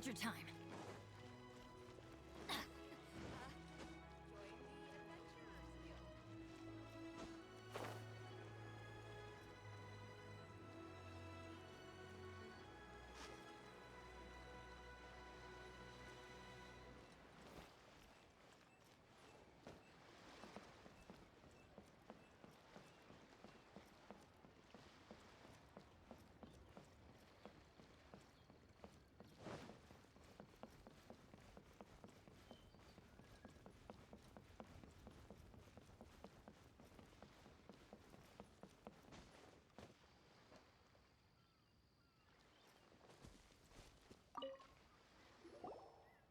Adventure time!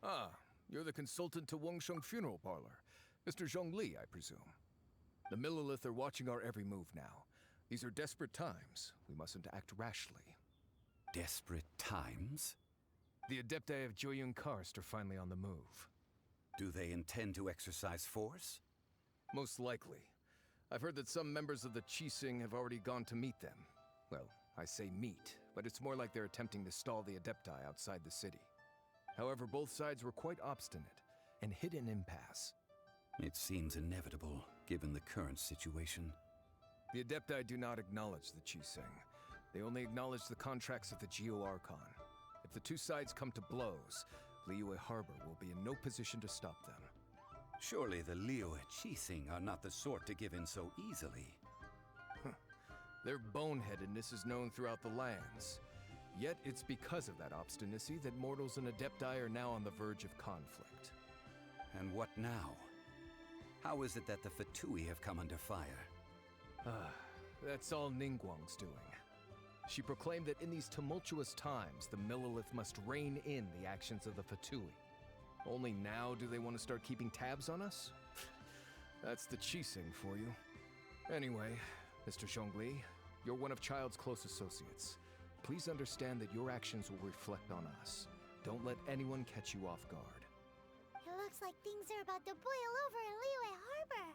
Ah, you're the consultant to Wangsheng Funeral Parlor. Mr. Zhongli, I presume. The Millilith are watching our every move now. These are desperate times. We mustn't act rashly. Desperate times? The Adepti of Joyun Karst are finally on the move. Do they intend to exercise force? Most likely. I've heard that some members of the Qixing have already gone to meet them. Well, I say meet, but it's more like they're attempting to stall the Adepti outside the city. However, both sides were quite obstinate and hit an impasse. It seems inevitable, given the current situation. The Adepti do not acknowledge the Qixing. They only acknowledge the contracts of the Geo-Archon. If the two sides come to blows, Liyue Harbor will be in no position to stop them. Surely the Liyue Qixing are not the sort to give in so easily. Their boneheadedness is known throughout the lands. Yet it's because of that obstinacy that mortals and Adepti are now on the verge of conflict. And what now? How is it that the Fatui have come under fire? That's all Ningguang's doing. She proclaimed that in these tumultuous times, the Millilith must rein in the actions of the Fatui. Only now do they want to start keeping tabs on us? That's the Qixing for you. Anyway, Mr. Zhongli, you're one of Child's close associates. Please understand that your actions will reflect on us. Don't let anyone catch you off guard. It looks like things are about to boil over in Liyue Harbor.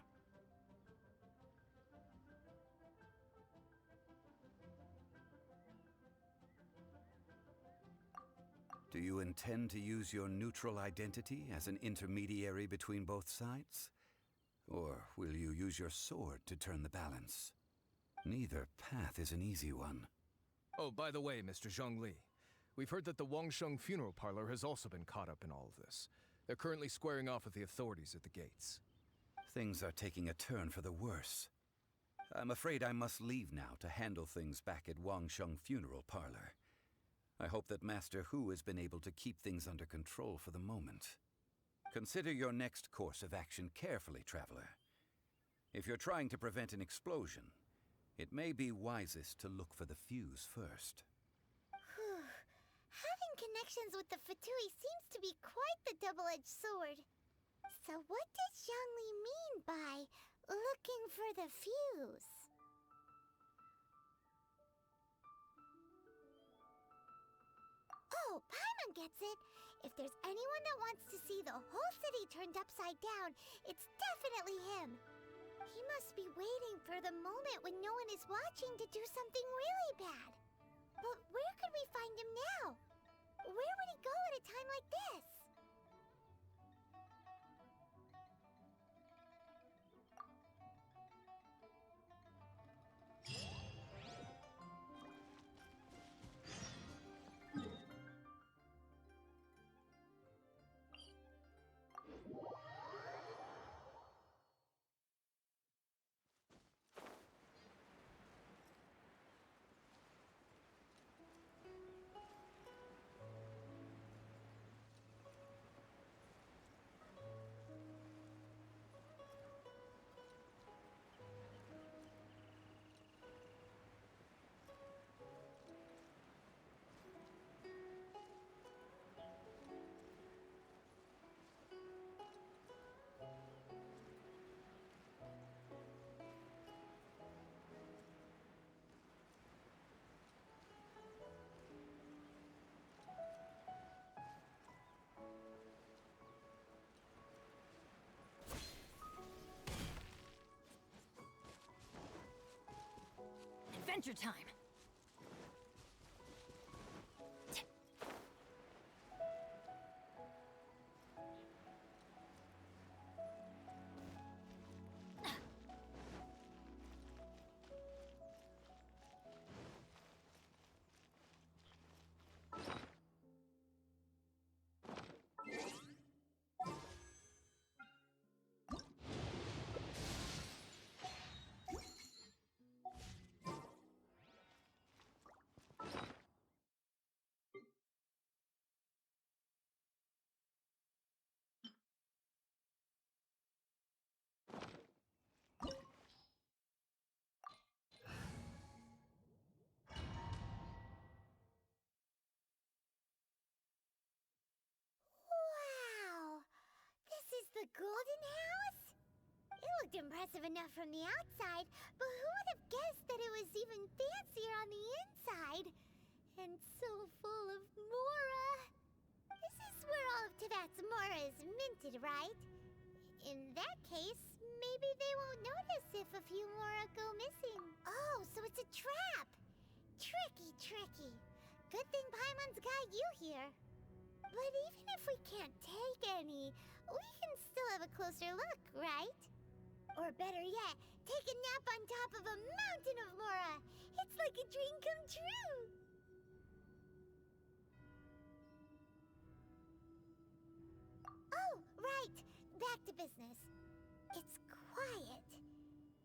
Do you intend to use your neutral identity as an intermediary between both sides? Or will you use your sword to turn the balance? Neither path is an easy one. Oh, by the way, Mr. Zhongli, we've heard that the Wangsheng Funeral Parlor has also been caught up in all of this. They're currently squaring off with the authorities at the gates. Things are taking a turn for the worse. I'm afraid I must leave now to handle things back at Wangsheng Funeral Parlor. I hope that Master Hu has been able to keep things under control for the moment. Consider your next course of action carefully, Traveler. If you're trying to prevent an explosion, it may be wisest to look for the fuse first. Whew. Having connections with the Fatui seems to be quite the double-edged sword. So what does Zhongli mean by looking for the fuse? Oh, Paimon gets it. If there's anyone that wants to see the whole city turned upside down, it's definitely him. He must be waiting for the moment when no one is watching to do something really bad. But where could we find him now? Where would he go at a time like this? Adventure time! The golden house? It looked impressive enough from the outside, but who would have guessed that it was even fancier on the inside? And so full of Mora. This is where all of Teyvat's Mora is minted, right? In that case, maybe they won't notice if a few Mora go missing. Oh, so it's a trap! Tricky, tricky. Good thing Paimon's got you here. But even if we can't take any, we can still have a closer look, right? Or better yet, take a nap on top of a mountain of Mora. It's like a dream come true. Oh, right. Back to business. It's quiet.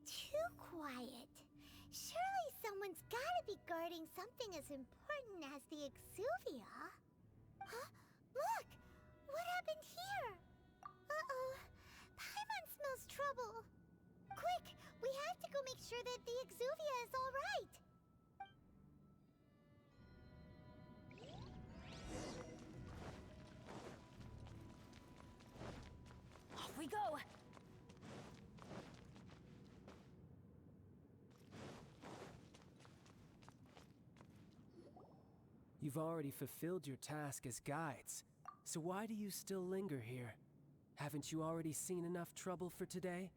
Too quiet. Surely someone's gotta be guarding something as important as the Exuvia. Huh? Look! What happened here? Uh-oh. Paimon smells trouble. Quick! We have to go make sure that the Exuvia is all right. Off we go! You've already fulfilled your task as guides, so why do you still linger here? Haven't you already seen enough trouble for today?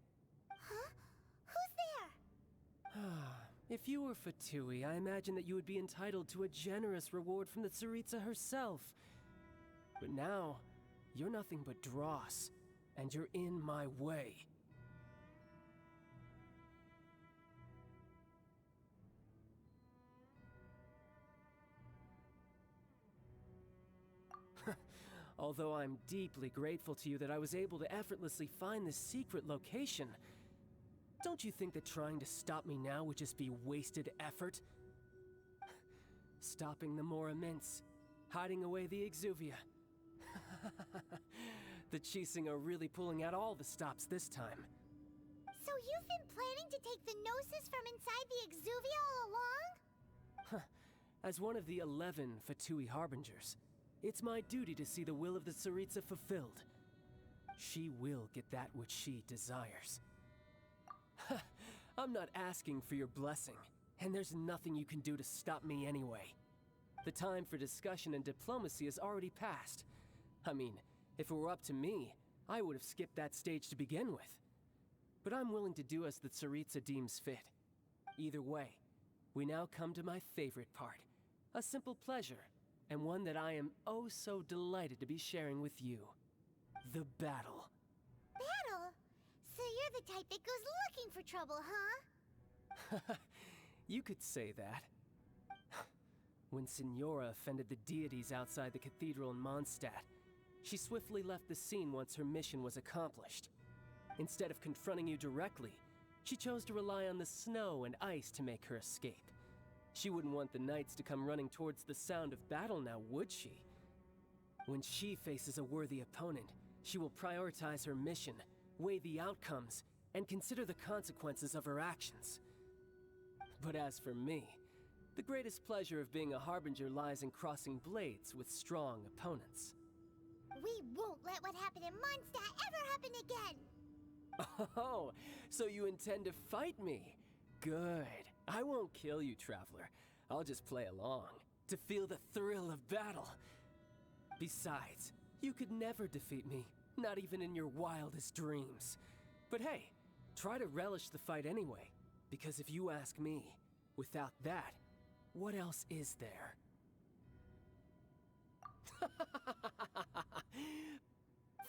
Huh? Who's there? If you were Fatui, I imagine that you would be entitled to a generous reward from the Tsaritsa herself. But now, you're nothing but dross, and you're in my way. Although I'm deeply grateful to you that I was able to effortlessly find this secret location, don't you think that trying to stop me now would just be wasted effort? Stopping the Mora Mints, hiding away the Exuvia. The Chising are really pulling out all the stops this time. So you've been planning to take the Gnosis from inside the Exuvia all along? As one of the 11 Fatui Harbingers, it's my duty to see the will of the Tsaritsa fulfilled. She will get that which she desires. I'm not asking for your blessing, and there's nothing you can do to stop me anyway. The time for discussion and diplomacy has already passed. I mean, if it were up to me, I would have skipped that stage to begin with. But I'm willing to do as the Tsaritsa deems fit. Either way, we now come to my favorite part. A simple pleasure, and one that I am oh so delighted to be sharing with you. The battle. Battle? So you're the type that goes looking for trouble, huh? You could say that. When Signora offended the deities outside the cathedral in Mondstadt, she swiftly left the scene once her mission was accomplished. Instead of confronting you directly, she chose to rely on the snow and ice to make her escape. She wouldn't want the knights to come running towards the sound of battle now, would she? When she faces a worthy opponent, she will prioritize her mission, weigh the outcomes, and consider the consequences of her actions. But as for me, the greatest pleasure of being a Harbinger lies in crossing blades with strong opponents. We won't let what happened in Mondstadt ever happen again! Oh, so you intend to fight me? Good. I won't kill you, Traveler. I'll just play along, to feel the thrill of battle. Besides, you could never defeat me, not even in your wildest dreams. But hey, try to relish the fight anyway, because if you ask me, without that, what else is there?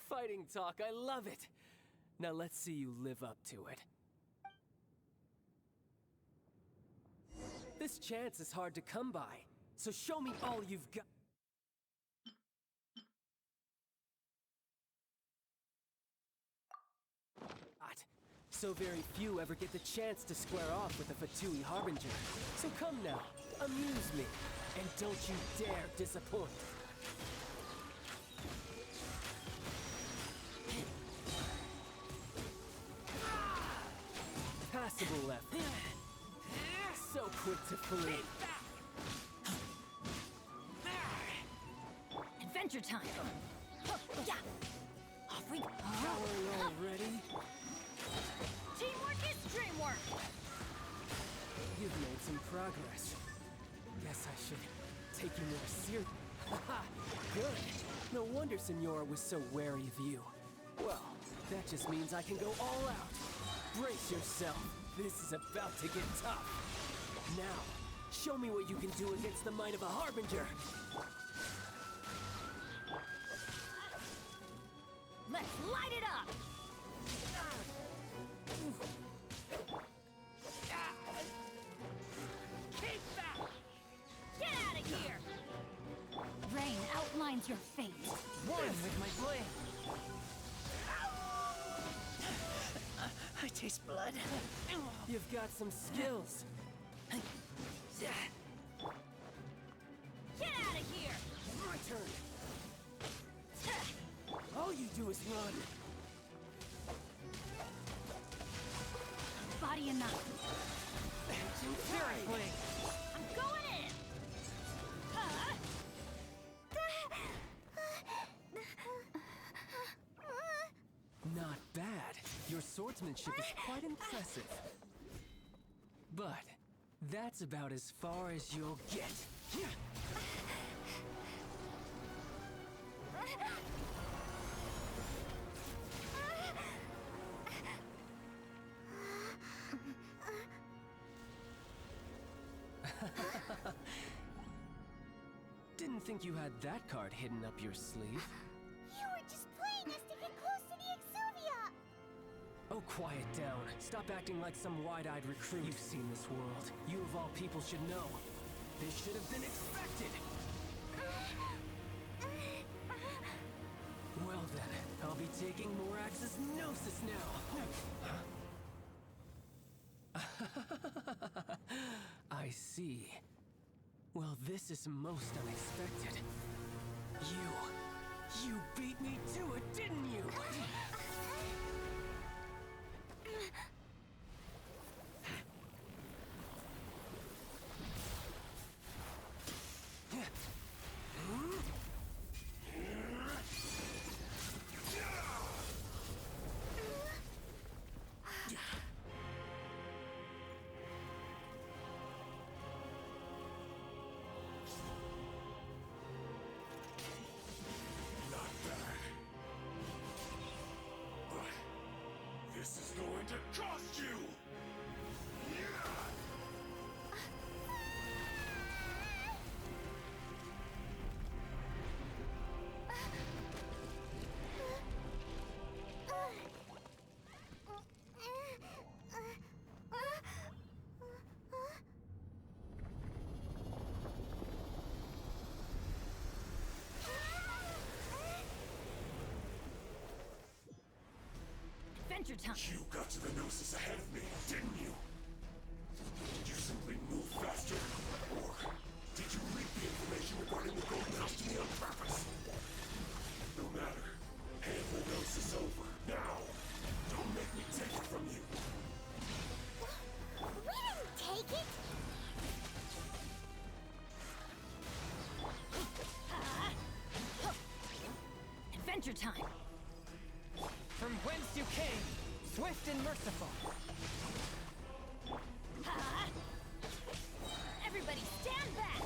Fighting talk, I love it! Now let's see you live up to it. This chance is hard to come by, so show me all you've got. So very few ever get the chance to square off with a Fatui Harbinger. So come now, amuse me, and don't you dare disappoint. Passable left. So quick to flee. Adventure time! Yeah! Off Powering already? Teamwork is dreamwork! You've made some progress. Guess I should take you more seriously. Haha, good. No wonder Senora was so wary of you. Well, that just means I can go all out. Brace yourself. This is about to get tough. Now, show me what you can do against the might of a Harbinger. Let's light it up! Keep back! Get out of here! Rain outlines your fate. One with my blade. I taste blood. You've got some skills. Get out of here! My turn. All you do is run. Body enough. Seriously. I'm going in! Not bad. Your swordsmanship is quite impressive. But that's about as far as you'll get. Didn't think you had that card hidden up your sleeve. You were just playing us to get close to the Exuvia! Oh, quiet down. Stop acting like some wide-eyed recruit. You've seen this world. You of all people should know. This should have been expected. Well then, I'll be taking Morax's Gnosis now. I see. Well, this is most unexpected. You beat me to it, didn't you? This is going to cost you! Adventure time! You got to the Gnosis ahead of me, didn't you? Did you simply move faster? Or did you leak the information regarding the Golden House to me on purpose? No matter. Hand the Gnosis over, now! Don't make me take it from you! We didn't take it! Adventure time! From whence you came, swift and merciful. Everybody stand back!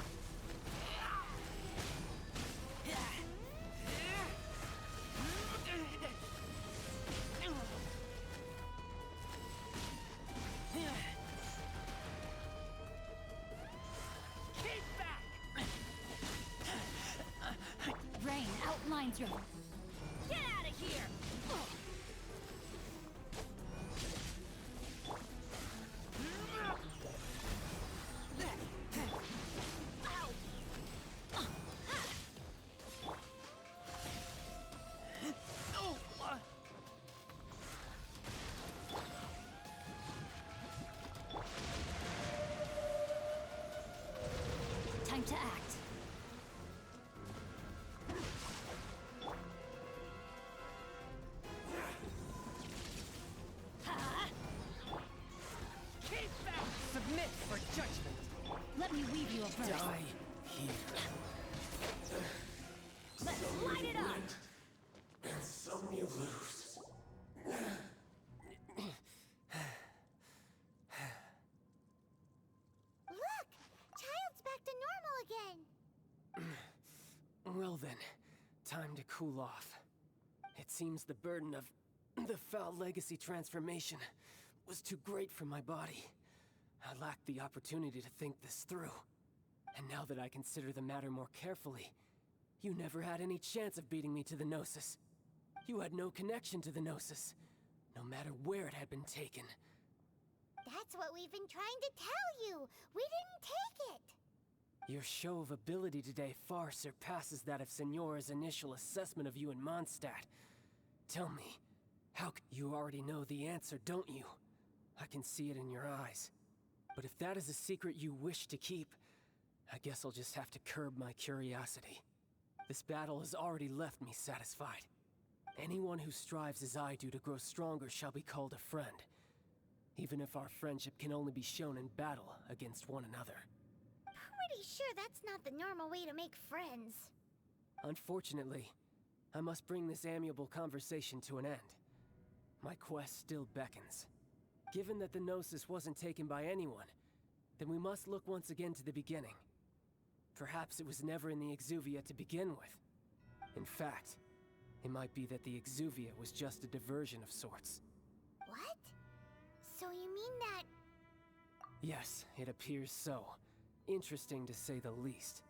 Keep back! Rain outlines your... Get out of here! Time to act. Keep back! Submit for judgment. Let me weave you a verse. Die here. Let's light it up! And some you lose. Look! Child's back to normal again! Well then, time to cool off. It seems the burden of the foul legacy transformation was too great for my body. I lacked the opportunity to think this through. And now that I consider the matter more carefully, you never had any chance of beating me to the Gnosis. You had no connection to the Gnosis, no matter where it had been taken. That's what we've been trying to tell you! We didn't take it! Your show of ability today far surpasses that of Signora's initial assessment of you in Mondstadt. Tell me, you already know the answer, don't you? I can see it in your eyes. But if that is a secret you wish to keep, I guess I'll just have to curb my curiosity. This battle has already left me satisfied. Anyone who strives as I do to grow stronger shall be called a friend, even if our friendship can only be shown in battle against one another. Pretty sure that's not the normal way to make friends. Unfortunately, I must bring this amiable conversation to an end. My quest still beckons. Given that the Gnosis wasn't taken by anyone, then we must look once again to the beginning. Perhaps it was never in the Exuvia to begin with. In fact, it might be that the Exuvia was just a diversion of sorts. What? So you mean that... Yes, it appears so. Interesting to say the least.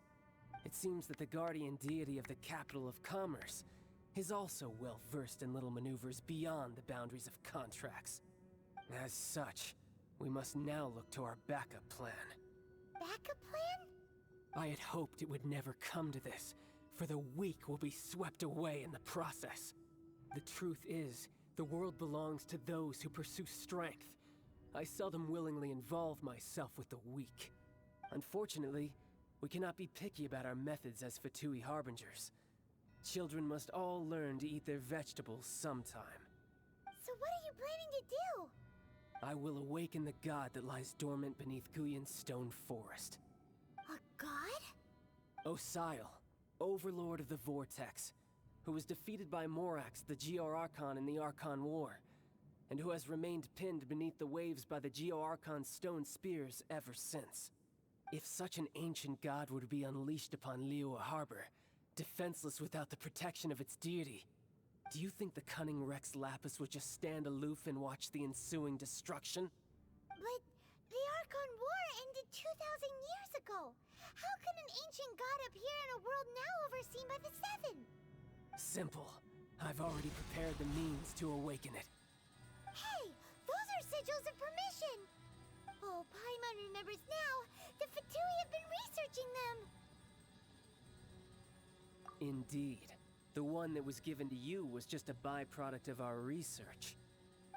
It seems that the guardian deity of the capital of commerce is also well versed in little maneuvers beyond the boundaries of contracts. As such, we must now look to our backup plan. backup plan? I had hoped it would never come to this, for the weak will be swept away in the process. The truth is, the world belongs to those who pursue strength. I seldom willingly involve myself with the weak. Unfortunately, we cannot be picky about our methods as Fatui Harbingers. Children must all learn to eat their vegetables sometime. So what are you planning to do? I will awaken the god that lies dormant beneath Guyon's stone forest. A god? Osial, overlord of the Vortex, who was defeated by Morax, the Geo-Archon in the Archon War, and who has remained pinned beneath the waves by the Geo-Archon's stone spears ever since. If such an ancient god were to be unleashed upon Liyue Harbor, defenseless without the protection of its deity, do you think the cunning Rex Lapis would just stand aloof and watch the ensuing destruction? But the Archon War ended 2,000 years ago. How can an ancient god appear in a world now overseen by the Seven? Simple. I've already prepared the means to awaken it. Hey, those are sigils of permission! Oh, Paimon remembers now. The Fatui have been researching them. Indeed. The one that was given to you was just a byproduct of our research.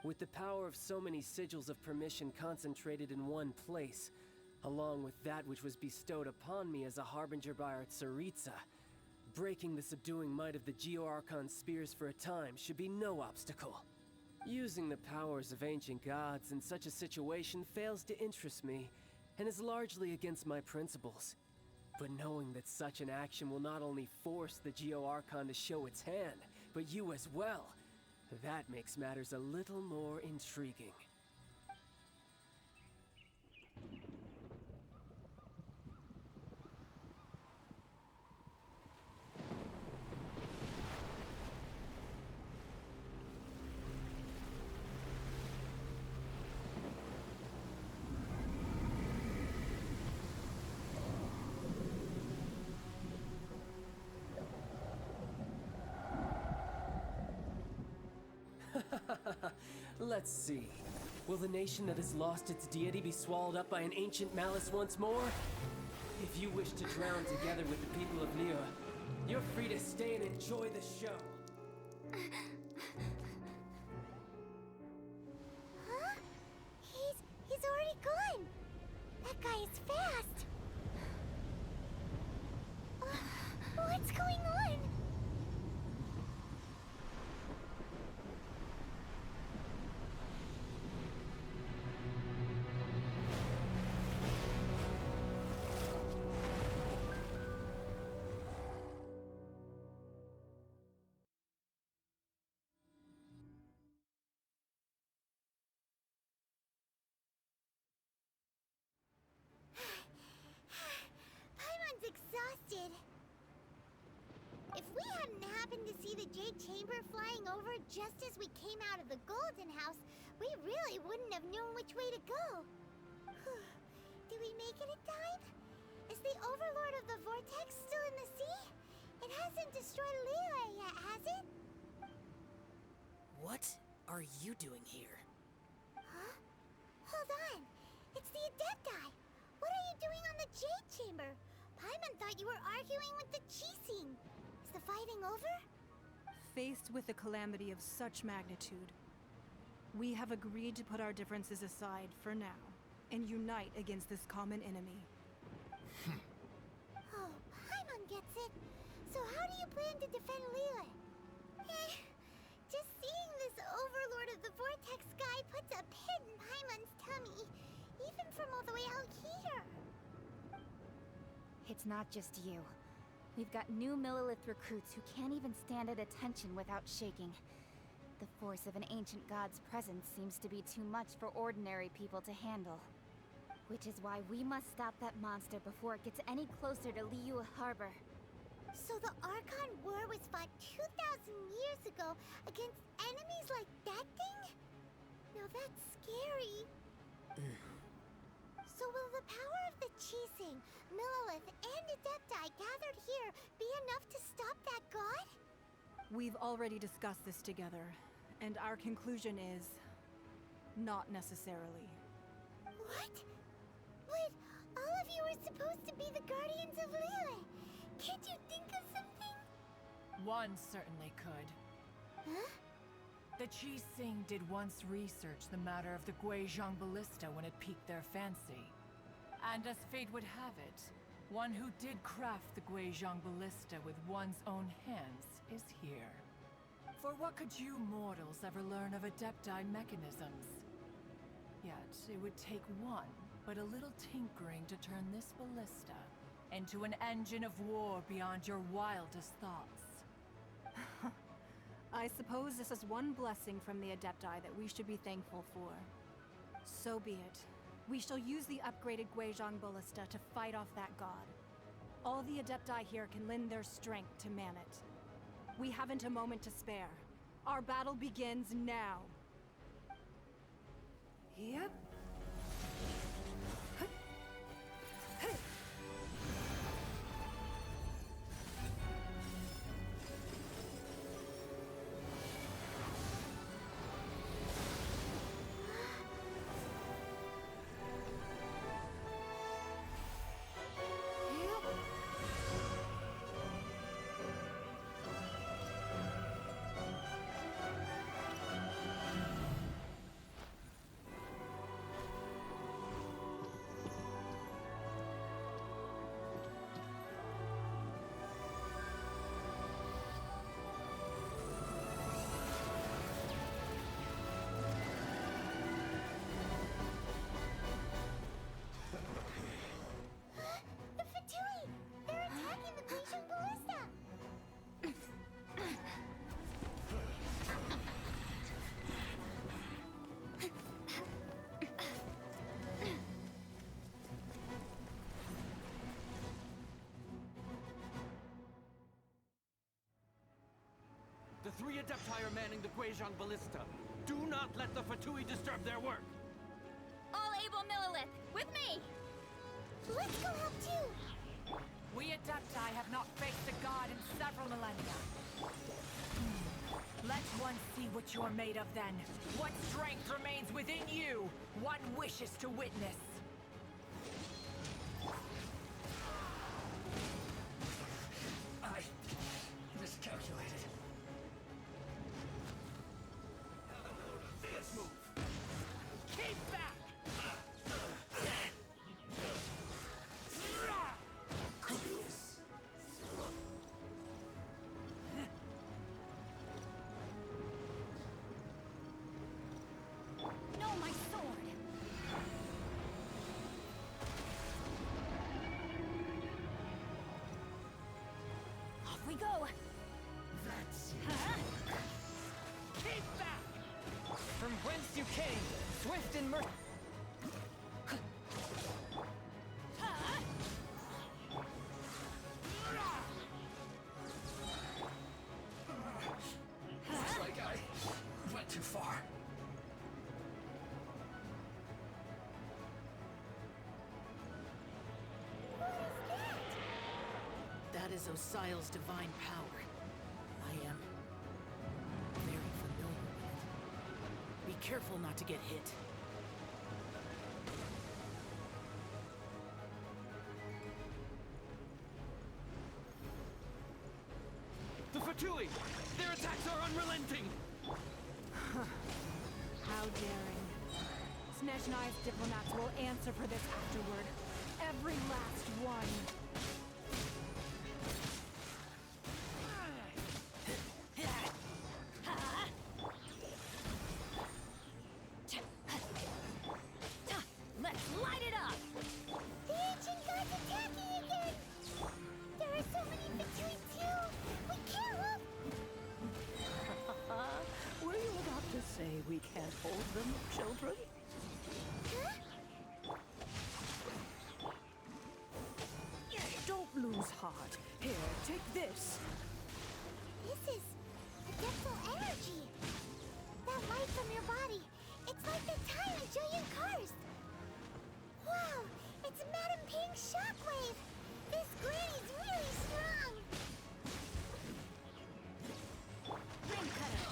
With the power of so many sigils of permission concentrated in one place, along with that which was bestowed upon me as a harbinger by our Tsaritsa, breaking the subduing might of the Geo-Archon spears for a time should be no obstacle. Using the powers of ancient gods in such a situation fails to interest me, and is largely against my principles. But knowing that such an action will not only force the Geo-Archon to show its hand, but you as well, that makes matters a little more intriguing. Let's see. Will the nation that has lost its deity be swallowed up by an ancient malice once more? If you wish to drown together with the people of Liyue, you're free to stay and enjoy the show. Huh? He's already gone. That guy is fast. What's going on? happened to see the Jade Chamber flying over just as we came out of the Golden House, we really wouldn't have known which way to go. Did we make it in time? Is the Overlord of the Vortex still in the sea? It hasn't destroyed Liyue yet, has it? What are you doing here? Huh? Hold on. It's the Adepti. What are you doing on the Jade Chamber? Paimon thought you were arguing with the Chising. Is the fighting over? Faced with a calamity of such magnitude, we have agreed to put our differences aside for now and unite against this common enemy. Oh, Paimon gets it. So how do you plan to defend Liyue? Just seeing this Overlord of the Vortex guy puts a pit in Paimon's tummy, even from all the way out here. It's not just you. We've got new Millilith recruits who can't even stand at attention without shaking. The force of an ancient god's presence seems to be too much for ordinary people to handle. Which is why we must stop that monster before it gets any closer to Liyue Harbor. So the Archon War was fought 2,000 years ago against enemies like that thing? Now that's scary. So will the power of the Chising, Millilith, and Adepti gathered here be enough to stop that god? We've already discussed this together, and our conclusion is not necessarily. What? But all of you were supposed to be the guardians of Liyue. Can't you think of something? One certainly could. Huh? The Chising did once research the matter of the Guizhong Ballista when it piqued their fancy. And as fate would have it, one who did craft the Guizhong Ballista with one's own hands is here. For what could you mortals ever learn of Adepti mechanisms? Yet, it would take one, but a little tinkering to turn this ballista into an engine of war beyond your wildest thoughts. I suppose this is one blessing from the Adepti that we should be thankful for. So be it. We shall use the upgraded Guizhong Ballista to fight off that god. All the Adepti here can lend their strength to man it. We haven't a moment to spare. Our battle begins now. Yep. The Fatui! They're attacking the Guizhong Ballista! The three Adepti are manning the Guizhong Ballista. Do not let the Fatui disturb their work! All able Millilith, with me! Let's go help too! We Adepti have not faced a god in several millennia. Let one see what you're made of then. What strength remains within you? One wishes to witness. I miscalculated. Let's move. Keep back! No, my sword! Off we go! That's Keep back! From whence you came, swift and merciful. That is Osial's divine power. I am very familiar with it. Be careful not to get hit. The Fatui! Their attacks are unrelenting! How daring. Snezhnai's diplomats will answer for this afterward. Every last one. Let's light it up! The ancient god's attacking again! There are so many Fatui too! We can't look! Were you about to say we can't hold them, children? Huh? Don't lose heart. Here, take this. This is adeptal energy! That light from your body, it's like the time in Julian Karst! Wow! It's Madame Ping's shockwave! This granny's really strong! Ring cutter!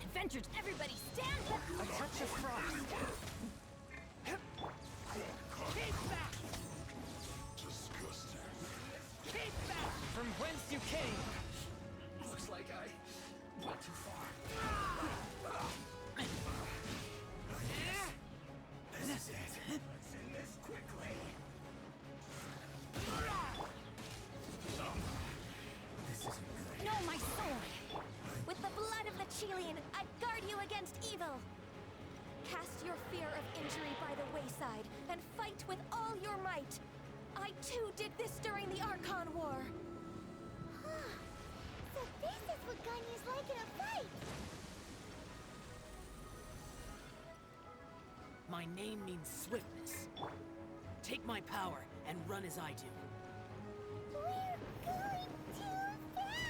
Adventures, everybody stand back! A touch of frost. Keep back! Disgusting. Keep back! From whence you came! Looks like I went too far. This is it. Let's end this quickly. This isn't good. No, my sword! With the blood of the Chilean, I guard you against evil! Cast your fear of injury by the wayside, and fight with all your might! I too did this during the Archon War! Huh. So this is what Ganya's like in a fight! My name means swiftness. Take my power and run as I do. We're going too fast!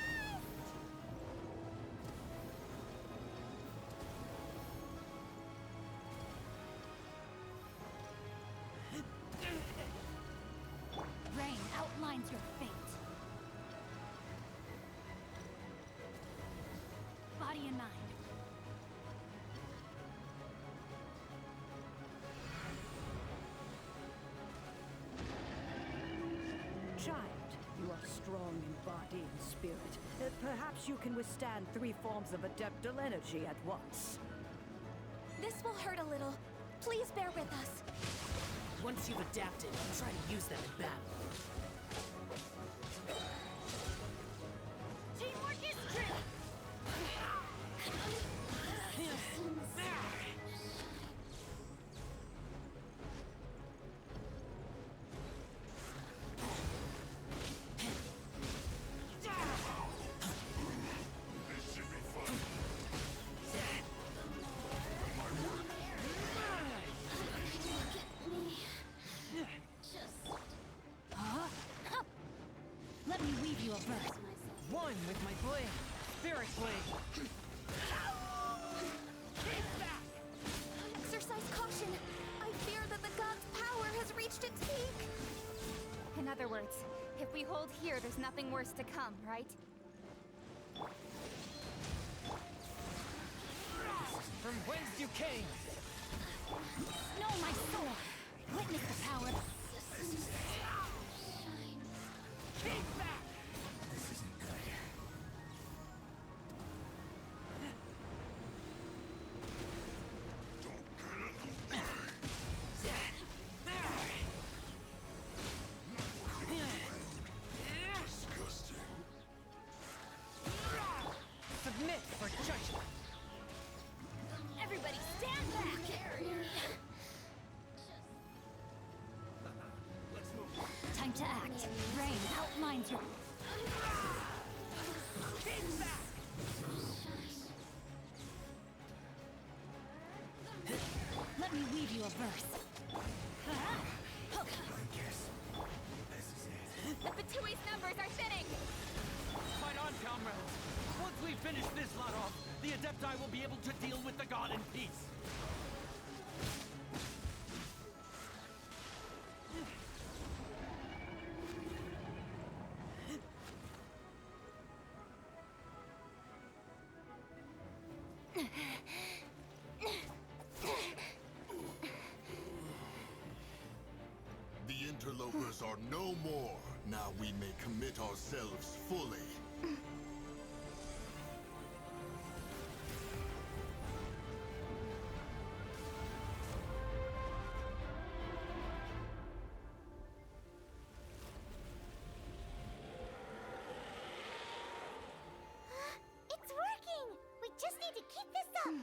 Rain outlines your fate. Body and mind. Child, you are strong in body and spirit. Perhaps you can withstand 3 forms of adeptal energy at once. This will hurt a little. Please bear with us. Once you've adapted, try to use them in battle. Teamwork is true! This should be fun. Let me weave you a verse. One with my blade! Spirit blade! Keep back! Exercise caution. I fear that the god's power has reached its peak. In other words, if we hold here, there's nothing worse to come, right? From whence you came! Know my sword. Witness the power. Keep back! This isn't good. Disgusting. Submit for judgment! Everybody stand back! Time to act. Rain outlines your... Keep back! Let me weave you a verse. I guess this is it. The Fatui's numbers are thinning! Fight on, comrades! Once we finish this lot off, the Adepti will be able to deal with the god in peace! The interlopers are no more. Now we may commit ourselves fully. It's working! We just need to keep this up!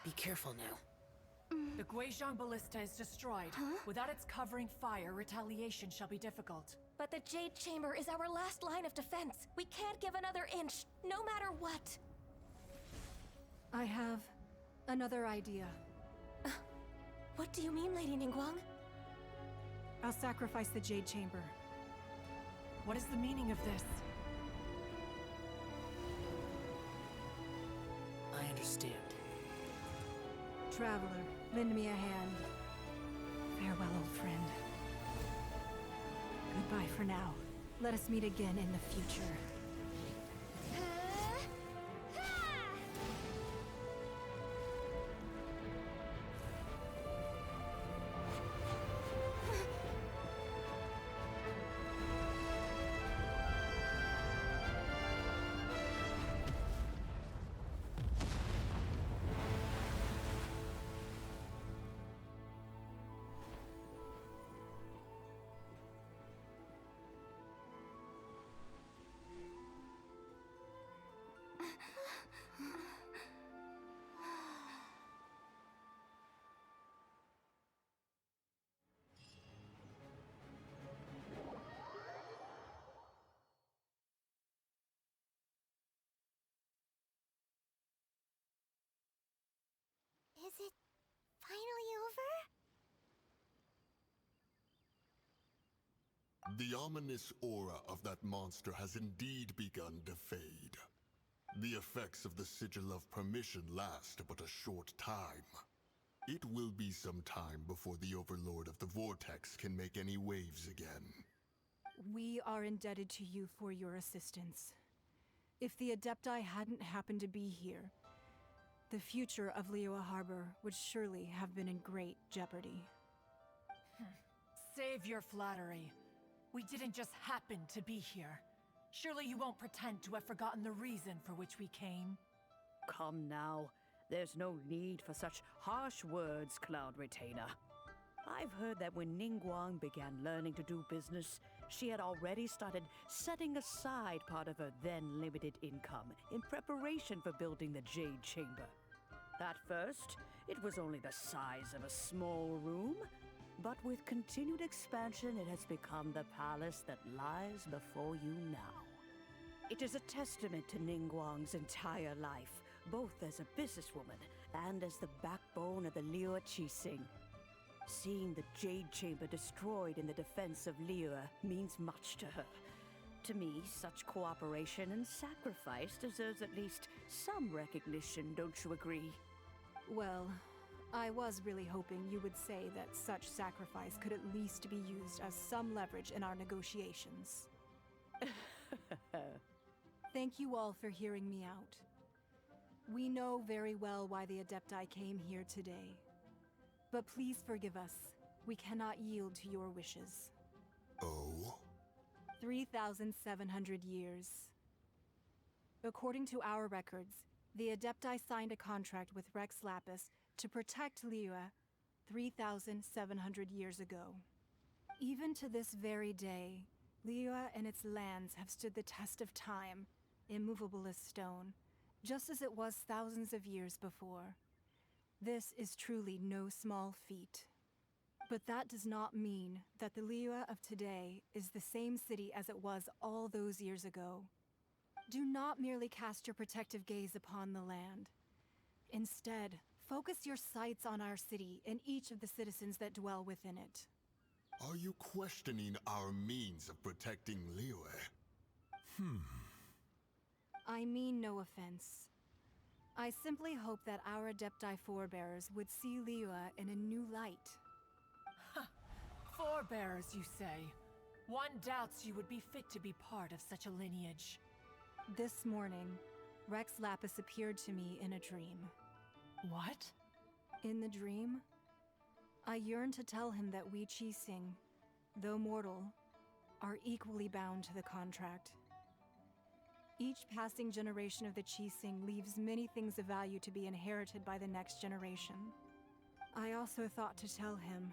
Be careful now. The Guizhong Ballista is destroyed. Without its covering fire, retaliation shall be difficult. But the Jade Chamber is our last line of defense. We can't give another inch, no matter what. I have another idea. What do you mean, Lady Ningguang? I'll sacrifice the Jade Chamber. What is the meaning of this? I understand. Traveler, lend me a hand. Farewell, old friend. Goodbye for now. Let us meet again in the future. Is it finally over? The ominous aura of that monster has indeed begun to fade. The effects of the Sigil of Permission last but a short time. It will be some time before the Overlord of the Vortex can make any waves again. We are indebted to you for your assistance. If the Adepti hadn't happened to be here, the future of Liyue Harbor would surely have been in great jeopardy. Save your flattery. We didn't just happen to be here. Surely you won't pretend to have forgotten the reason for which we came. Come now. There's no need for such harsh words, Cloud Retainer. I've heard that when Ningguang began learning to do business, she had already started setting aside part of her then limited income in preparation for building the Jade Chamber. At first, it was only the size of a small room, but with continued expansion, it has become the palace that lies before you now. It is a testament to Ningguang's entire life, both as a businesswoman and as the backbone of the Liyue Qixing. Seeing the Jade Chamber destroyed in the defense of Liyue means much to her. To me, such cooperation and sacrifice deserves at least some recognition, don't you agree? Well, I was really hoping you would say that such sacrifice could at least be used as some leverage in our negotiations. Thank you all for hearing me out. We know very well why the Adepti came here today. But please forgive us. We cannot yield to your wishes. Oh? 3,700 years. According to our records, the Adepti signed a contract with Rex Lapis to protect Liyue 3,700 years ago. Even to this very day, Liyue and its lands have stood the test of time, immovable as stone, just as it was thousands of years before. This is truly no small feat. But that does not mean that the Liyue of today is the same city as it was all those years ago. Do not merely cast your protective gaze upon the land. Instead, focus your sights on our city and each of the citizens that dwell within it. Are you questioning our means of protecting Liyue? I mean no offense. I simply hope that our Adepti forebears would see Liyue in a new light. Forebearers, you say? One doubts you would be fit to be part of such a lineage. This morning, Rex Lapis appeared to me in a dream. What? In the dream, I yearned to tell him that we Qixing, though mortal, are equally bound to the contract. Each passing generation of the Qixing leaves many things of value to be inherited by the next generation. I also thought to tell him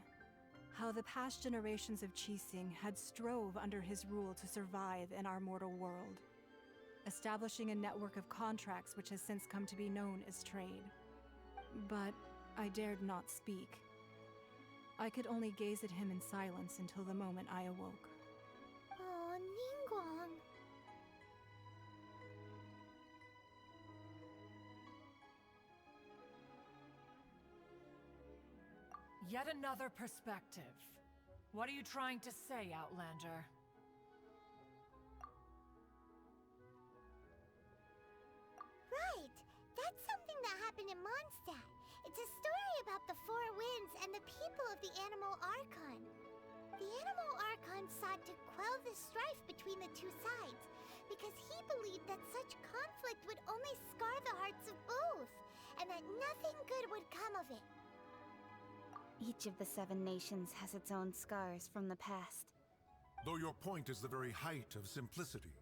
how the past generations of Qixing had strove under his rule to survive in our mortal world, establishing a network of contracts which has since come to be known as trade. But I dared not speak. I could only gaze at him in silence until the moment I awoke. Oh, Ningguang. Yet another perspective. What are you trying to say, Outlander? Right! That's something that happened in Mondstadt. It's a story about the Four Winds and the people of the Animal Archon. The Animal Archon sought to quell the strife between the two sides, because he believed that such conflict would only scar the hearts of both, and that nothing good would come of it. Each of the 7 nations has its own scars from the past. Though your point is the very height of simplicity.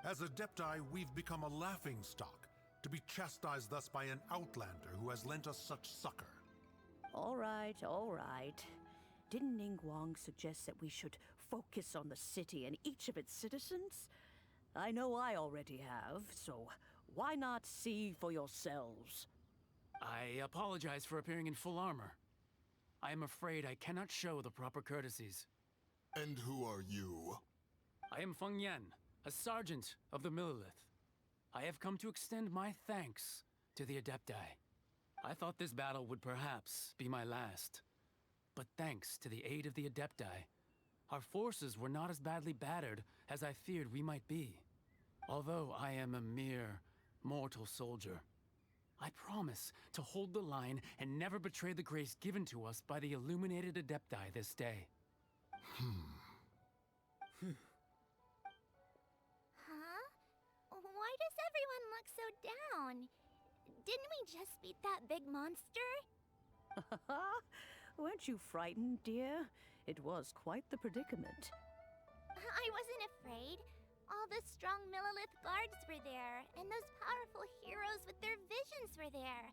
As Adepti, we've become a laughingstock, to be chastised thus by an outlander who has lent us such succor. All right, all right. Didn't Ningguang suggest that we should focus on the city and each of its citizens? I know I already have, so why not see for yourselves? I apologize for appearing in full armor. I am afraid I cannot show the proper courtesies. And who are you? I am Feng Yan, a sergeant of the Millelith. I have come to extend my thanks to the Adepti. I thought this battle would perhaps be my last. But thanks to the aid of the Adepti, our forces were not as badly battered as I feared we might be. Although I am a mere mortal soldier, I promise to hold the line and never betray the grace given to us by the illuminated Adepti this day. Huh? Why does everyone look so down? Didn't we just beat that big monster? Weren't you frightened, dear? It was quite the predicament. I wasn't afraid. All the strong Millelith guards were there, and those powerful heroes with their visions were there.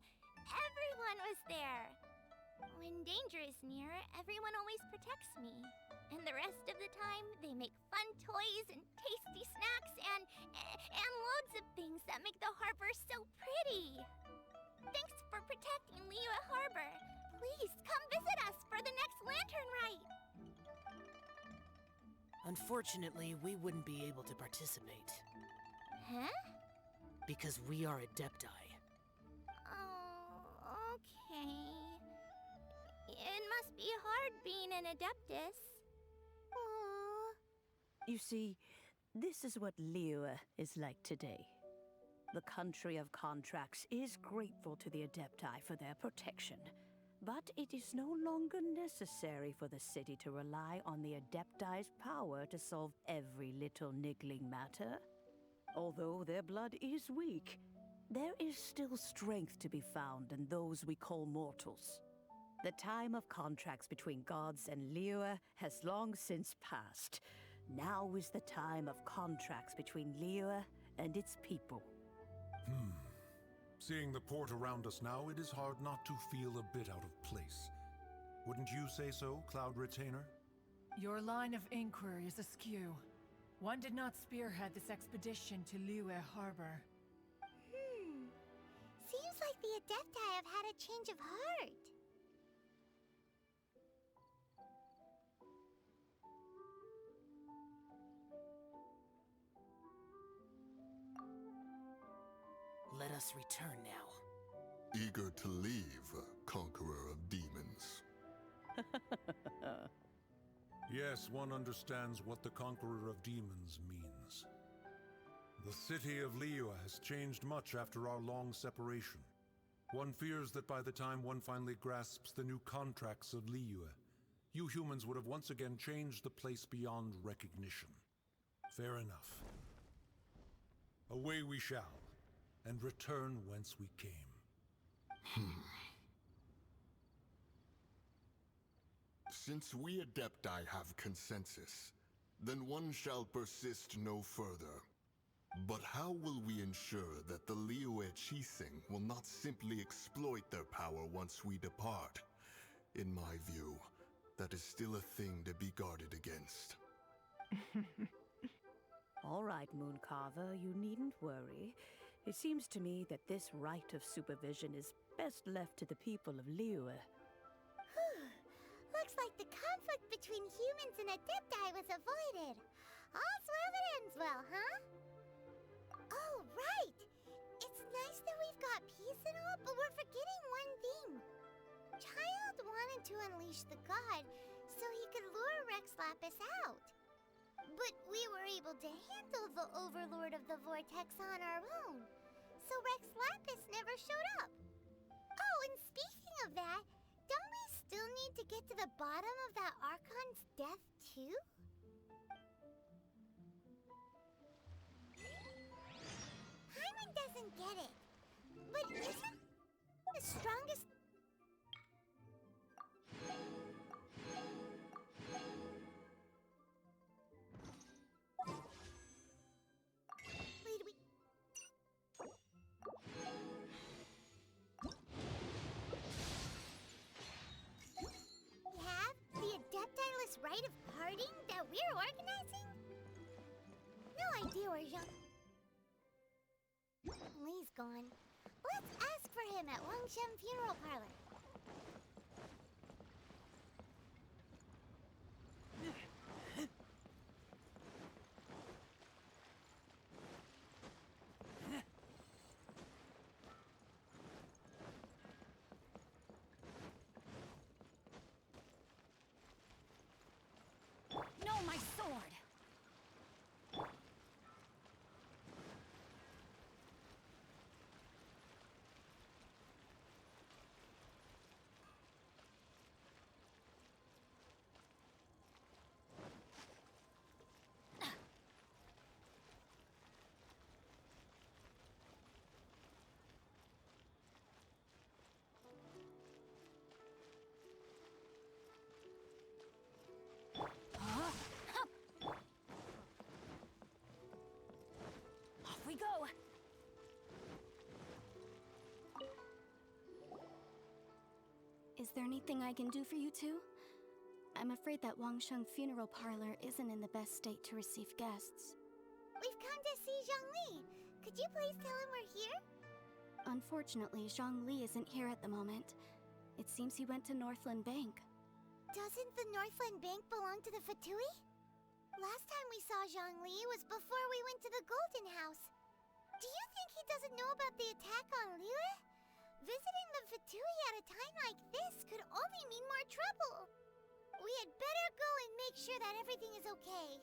Everyone was there. When danger is near, everyone always protects me. And the rest of the time, they make fun toys and tasty snacks and loads of things that make the harbor so pretty. Thanks for protecting Liyue Harbor. Please come visit us for the next lantern rite. Unfortunately, we wouldn't be able to participate. Huh? Because we are Adepti. Oh, okay. It must be hard being an Adeptus. Aww. You see, this is what Liyue is like today. The country of contracts is grateful to the Adepti for their protection. But it is no longer necessary for the city to rely on the Adepti's power to solve every little niggling matter. Although their blood is weak, there is still strength to be found in those we call mortals. The time of contracts between gods and Liyue has long since passed. Now is the time of contracts between Liyue and its people. Seeing the port around us now, it is hard not to feel a bit out of place. Wouldn't you say so, Cloud Retainer? Your line of inquiry is askew. One did not spearhead this expedition to Liyue Harbor. like the Adepti have had a change of heart. Let us return now. Eager to leave, Conqueror of Demons. Yes, one understands what the Conqueror of Demons means. The city of Liyue has changed much after our long separation. One fears that by the time one finally grasps the new contracts of Liyue, you humans would have once again changed the place beyond recognition. Fair enough. Away we shall, and return whence we came. Since we Adepti have consensus, then one shall persist no further. But how will we ensure that the Liyue Qixing will not simply exploit their power once we depart? In my view, that is still a thing to be guarded against. All right, Mooncarver, you needn't worry. It seems to me that this right of supervision is best left to the people of Liyue. Looks like the conflict between humans and Adepti was avoided. All's well that ends well, huh? Oh, right! It's nice that we've got peace and all, but we're forgetting one thing. Child wanted to unleash the god so he could lure Rex Lapis out. But we were able to handle the Overlord of the Vortex on our own, so Rex Lapis never showed up. Oh, and speaking of that, don't we still need to get to the bottom of that Archon's death, too? Paimon doesn't get it. But isn't the strongest... Wait, we... have the Adeptiless rite of parting that we're organizing? No idea where Jean... Lee's gone. Let's ask for him at Wangshem Funeral Parlor. No, my sword! Off we go! Is there anything I can do for you two? I'm afraid that Wangsheng Funeral Parlor isn't in the best state to receive guests. We've come to see Zhongli. Could you please tell him we're here? Unfortunately, Zhongli isn't here at the moment. It seems he went to Northland Bank. Doesn't the Northland Bank belong to the Fatui? Last time we saw Zhongli was before we went to the Golden House. Do you think he doesn't know about the attack on Liyue? Visiting the Fatui at a time like this could only mean more trouble. We had better go and make sure that everything is okay.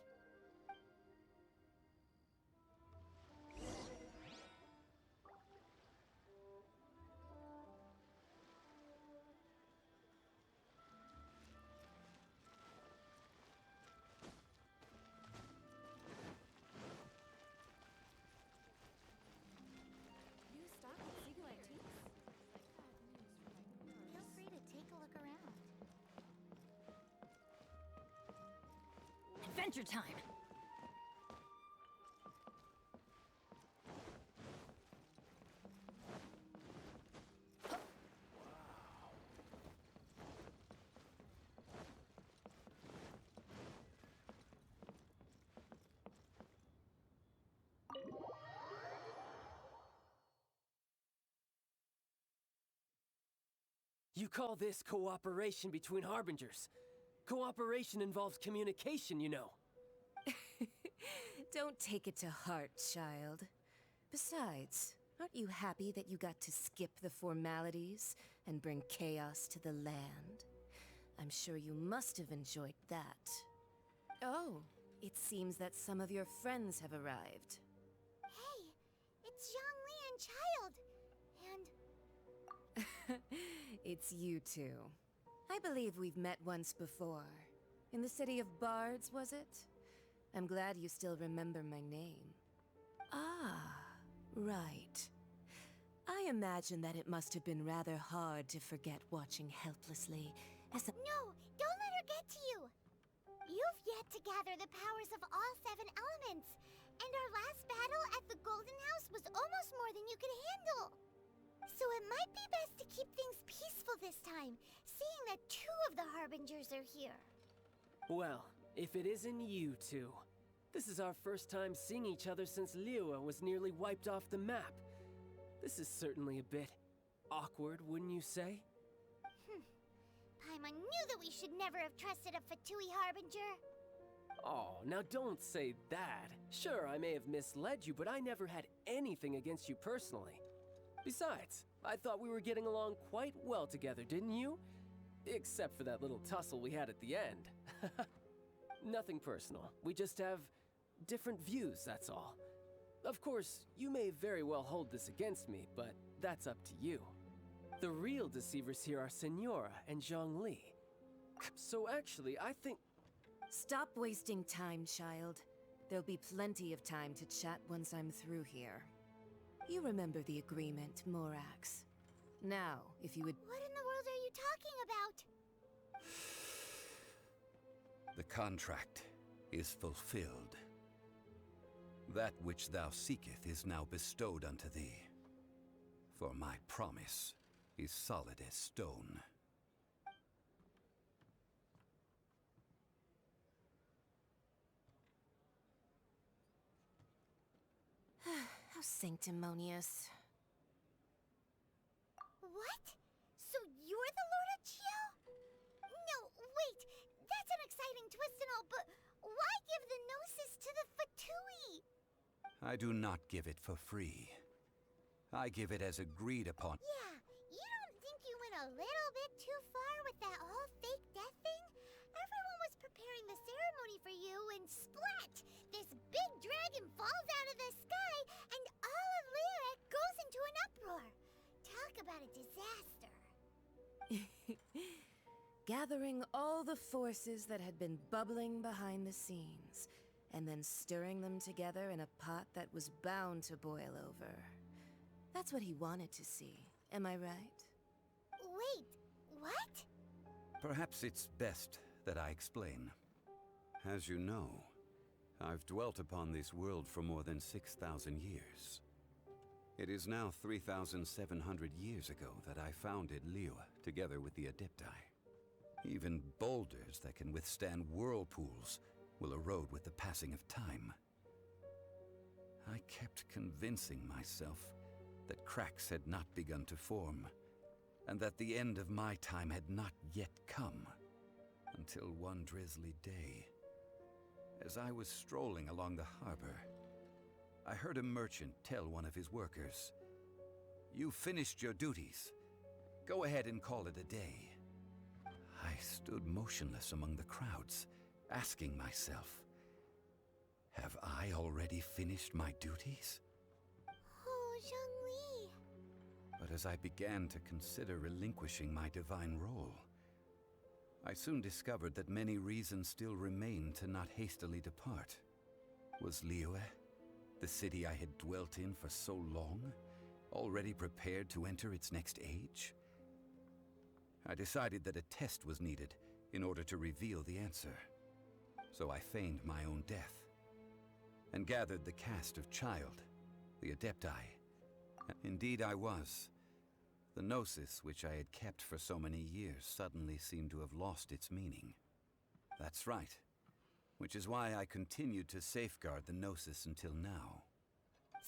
New stock at Siegel Antiques? Feel free to take a look around. Adventure time! You call this cooperation between Harbingers? Cooperation involves communication, you know. Don't take it to heart, child. Besides, aren't you happy that you got to skip the formalities and bring chaos to the land? I'm sure you must have enjoyed that. Oh, it seems that some of your friends have arrived. Hey, it's Zhongli and Child. And... It's you two. I believe we've met once before. In the city of Bards, was it? I'm glad you still remember my name. Ah, right. I imagine that it must have been rather hard to forget watching helplessly as a— No, don't let her get to you! You've yet to gather the powers of all 7 elements, and our last battle at the Golden House was almost more than you could handle. So it might be best to keep things peaceful this time, seeing that 2 of the Harbingers are here. Well, if it isn't you two. This is our first time seeing each other since Liyue was nearly wiped off the map. This is certainly a bit awkward, wouldn't you say? Paimon knew that we should never have trusted a Fatui Harbinger. Oh, now don't say that. Sure, I may have misled you, but I never had anything against you personally. Besides, I thought we were getting along quite well together, didn't you? Except for that little tussle we had at the end. Nothing personal. We just have different views, that's all. Of course, you may very well hold this against me, but that's up to you. The real deceivers here are Senora and Zhongli. So actually, I think... Stop wasting time, child. There'll be plenty of time to chat once I'm through here. You remember the agreement, Morax. Now, if you would... What in the world are you talking about? The contract is fulfilled. That which thou seeketh is now bestowed unto thee. For my promise is solid as stone. How sanctimonious. What? So you're the Lord of Chiao? No, wait. That's an exciting twist and all, but why give the Gnosis to the Fatui? I do not give it for free. I give it as agreed upon. Yeah, you don't think you went a little bit too far with that whole fake death thing? Everyone was preparing the ceremony for you, and splat! This big dragon falls out of the sky, and all of Lyric goes into an uproar. Talk about a disaster. Gathering all the forces that had been bubbling behind the scenes, and then stirring them together in a pot that was bound to boil over. That's what he wanted to see, am I right? Wait, what? Perhaps it's best that I explain. As you know, I've dwelt upon this world for more than 6,000 years. It is now 3,700 years ago that I founded Liyue together with the Adepti. Even boulders that can withstand whirlpools will erode with the passing of time. I kept convincing myself that cracks had not begun to form, and that the end of my time had not yet come, until one drizzly day, as I was strolling along the harbor, I heard a merchant tell one of his workers, "You've finished your duties. Go ahead and call it a day." I stood motionless among the crowds, asking myself, have I already finished my duties? Oh, Zhongli. But as I began to consider relinquishing my divine role, I soon discovered that many reasons still remained to not hastily depart. Was Liyue, the city I had dwelt in for so long, already prepared to enter its next age? I decided that a test was needed in order to reveal the answer. So I feigned my own death, and gathered the cast of Child, the Adepti. Indeed I was. The Gnosis, which I had kept for so many years, suddenly seemed to have lost its meaning. That's right. Which is why I continued to safeguard the Gnosis until now.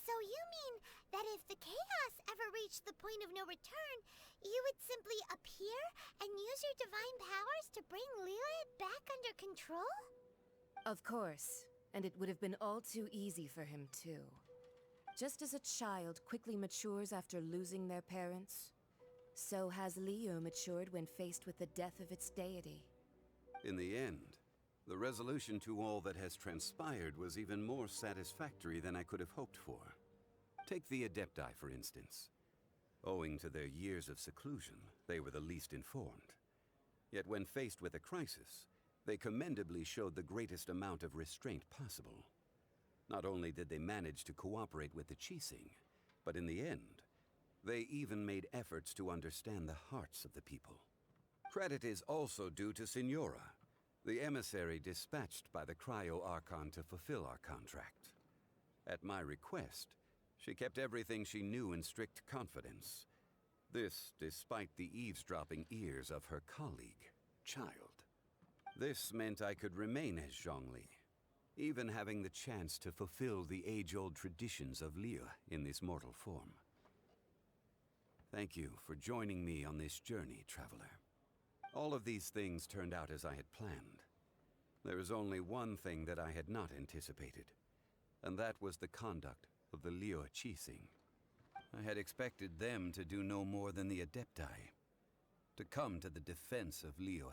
So you mean that if the chaos ever reached the point of no return, you would simply appear and use your divine powers to bring Lilith back under control? Of course, and it would have been all too easy for him too. Just as a child quickly matures after losing their parents, so has Liyue matured when faced with the death of its deity. In the end, the resolution to all that has transpired was even more satisfactory than I could have hoped for. Take the Adepti, for instance. Owing to their years of seclusion, they were the least informed. Yet when faced with a crisis, they commendably showed the greatest amount of restraint possible. Not only did they manage to cooperate with the Qixing, but in the end, they even made efforts to understand the hearts of the people. Credit is also due to Signora, the emissary dispatched by the Cryo-Archon to fulfill our contract. At my request, she kept everything she knew in strict confidence. This despite the eavesdropping ears of her colleague, Child. This meant I could remain as Zhongli, even having the chance to fulfill the age-old traditions of Liyue in this mortal form. Thank you for joining me on this journey, Traveler. All of these things turned out as I had planned. There is only one thing that I had not anticipated, and that was the conduct of the Liyue Qixing. I had expected them to do no more than the Adepti, to come to the defense of Liyue.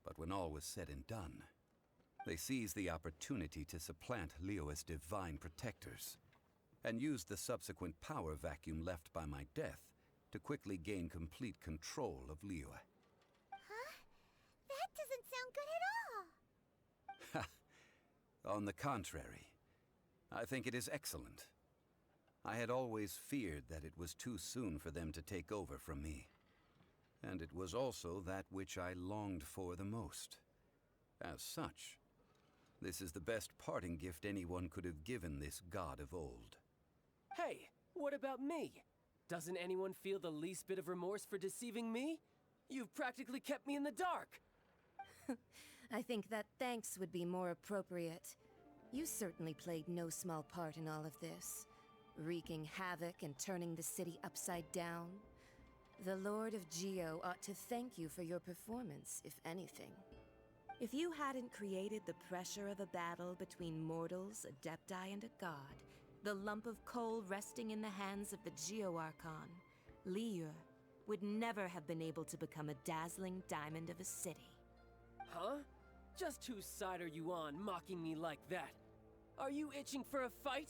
But when all was said and done, they seized the opportunity to supplant Liyue as divine protectors, and used the subsequent power vacuum left by my death to quickly gain complete control of Liyue. Huh? That doesn't sound good at all! On the contrary, I think it is excellent. I had always feared that it was too soon for them to take over from me. And it was also that which I longed for the most. As such, this is the best parting gift anyone could have given this god of old. Hey, what about me? Doesn't anyone feel the least bit of remorse for deceiving me? You've practically kept me in the dark! I think that thanks would be more appropriate. You certainly played no small part in all of this, wreaking havoc and turning the city upside down. The Lord of Geo ought to thank you for your performance, if anything. If you hadn't created the pressure of a battle between mortals, Adepti, and a god, the lump of coal resting in the hands of the Geo-Archon, Liyue would never have been able to become a dazzling diamond of a city. Huh? Just whose side are you on, mocking me like that? Are you itching for a fight?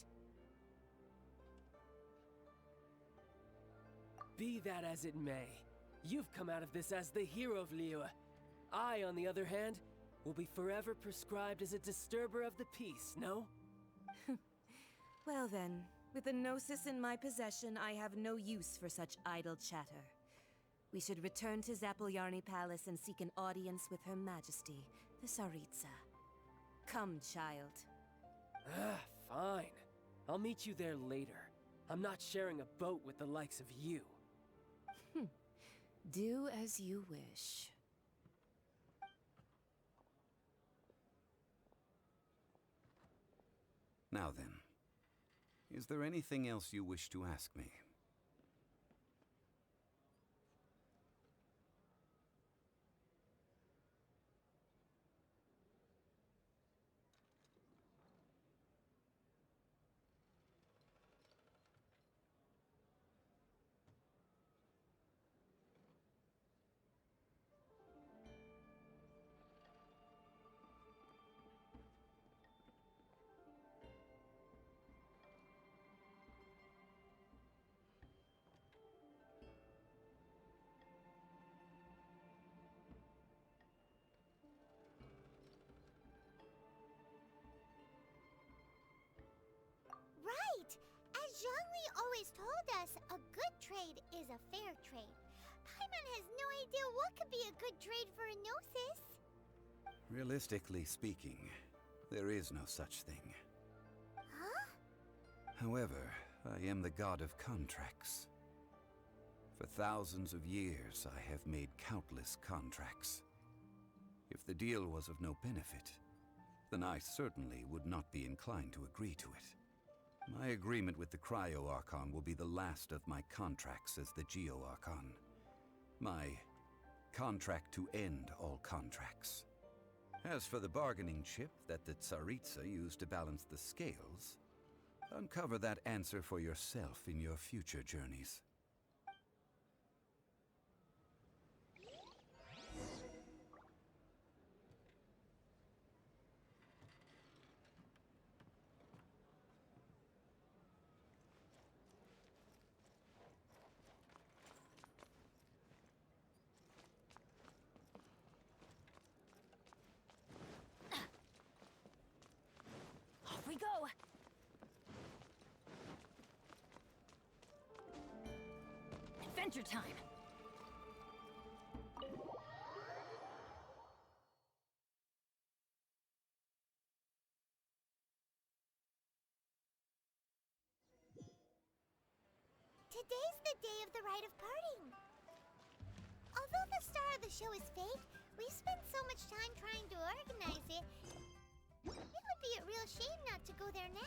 Be that as it may, you've come out of this as the hero of Liyue. I, on the other hand, will be forever prescribed as a disturber of the peace, no? Well then, with the Gnosis in my possession, I have no use for such idle chatter. We should return to Zapoljarny Palace and seek an audience with Her Majesty, the Tsaritsa. Come, child. Fine. I'll meet you there later. I'm not sharing a boat with the likes of you. Do as you wish. Now then, is there anything else you wish to ask me? Right! As Zhongli always told us, a good trade is a fair trade. Paimon has no idea what could be a good trade for a Gnosis. Realistically speaking, there is no such thing. Huh? However, I am the god of contracts. For thousands of years, I have made countless contracts. If the deal was of no benefit, then I certainly would not be inclined to agree to it. My agreement with the Cryo Archon will be the last of my contracts as the Geo Archon. My contract to end all contracts. As for the bargaining chip that the Tsaritsa used to balance the scales, uncover that answer for yourself in your future journeys. Off we go! Adventure time! Today's the day of the rite of parting. Although the star of the show is fake, we spent so much time trying to organize it. It would be a real shame not to go there now.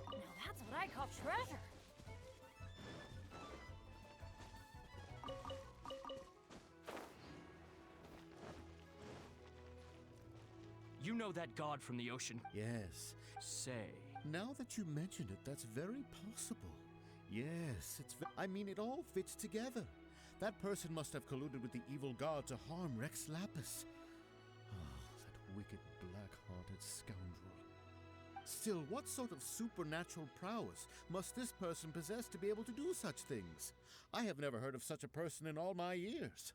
Now that's what I call treasure! You know that god from the ocean? Yes. Say. Now that you mention it, that's very possible. Yes, I mean, it all fits together. That person must have colluded with the evil god to harm Rex Lapis. Oh, that wicked, black-hearted scoundrel. Still, what sort of supernatural prowess must this person possess to be able to do such things? I have never heard of such a person in all my years.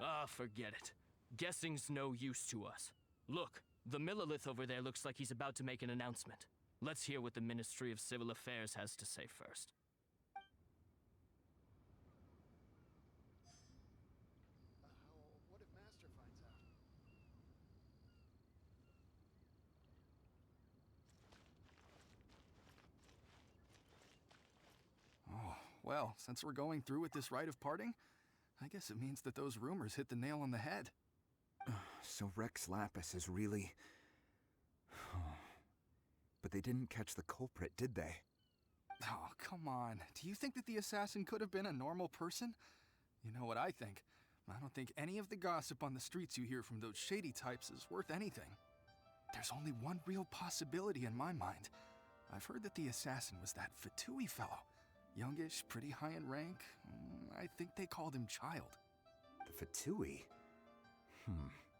Ah, forget it. Guessing's no use to us. Look, the Millilith over there looks like he's about to make an announcement. Let's hear what the Ministry of Civil Affairs has to say first. What if Master finds out? Oh, well, since we're going through with this rite of parting, I guess it means that those rumors hit the nail on the head. So Rex Lapis is really... But they didn't catch the culprit, did they? Oh, come on. Do you think that the assassin could have been a normal person? You know what I think. I don't think any of the gossip on the streets you hear from those shady types is worth anything. There's only one real possibility in my mind. I've heard that the assassin was that Fatui fellow. Youngish, pretty high in rank. I think they called him Child. The Fatui?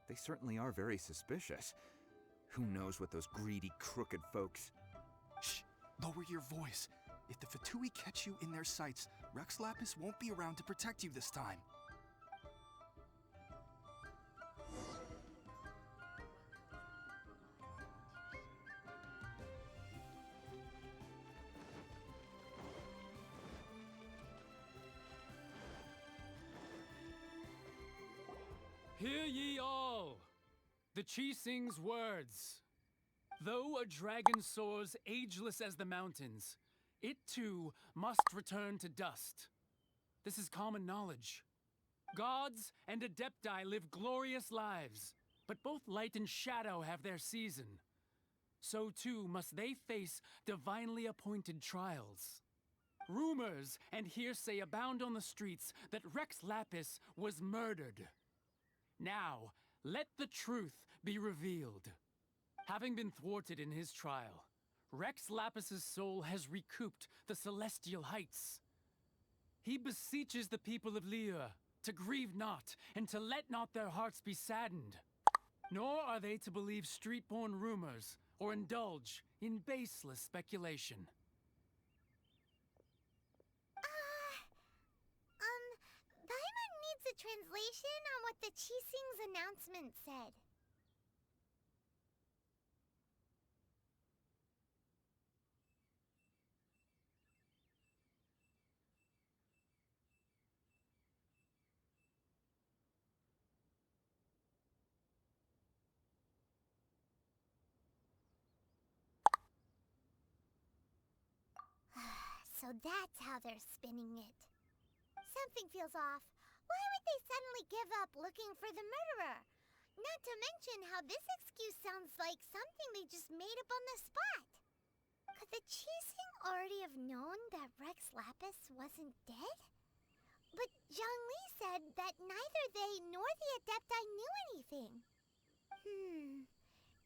They certainly are very suspicious. Who knows what those greedy, crooked folks... Shh! Lower your voice. If the Fatui catch you in their sights, Rex Lapis won't be around to protect you this time. Hear ye all! The Chi Sing's words. Though a dragon soars ageless as the mountains, it too must return to dust. This is common knowledge. Gods and Adepti live glorious lives, but both light and shadow have their season. So too must they face divinely appointed trials. Rumors and hearsay abound on the streets that Rex Lapis was murdered. Now, let the truth be revealed. Having been thwarted in his trial, Rex Lapis's soul has recouped the celestial heights. He beseeches the people of Liyue to grieve not and to let not their hearts be saddened. Nor are they to believe street-born rumors or indulge in baseless speculation. Paimon needs a translation on what the Chi Sing's announcement said. So that's how they're spinning it. Something feels off. Why would they suddenly give up looking for the murderer? Not to mention how this excuse sounds like something they just made up on the spot. Could the Qixing already have known that Rex Lapis wasn't dead? But Zhongli said that neither they nor the Adepti knew anything.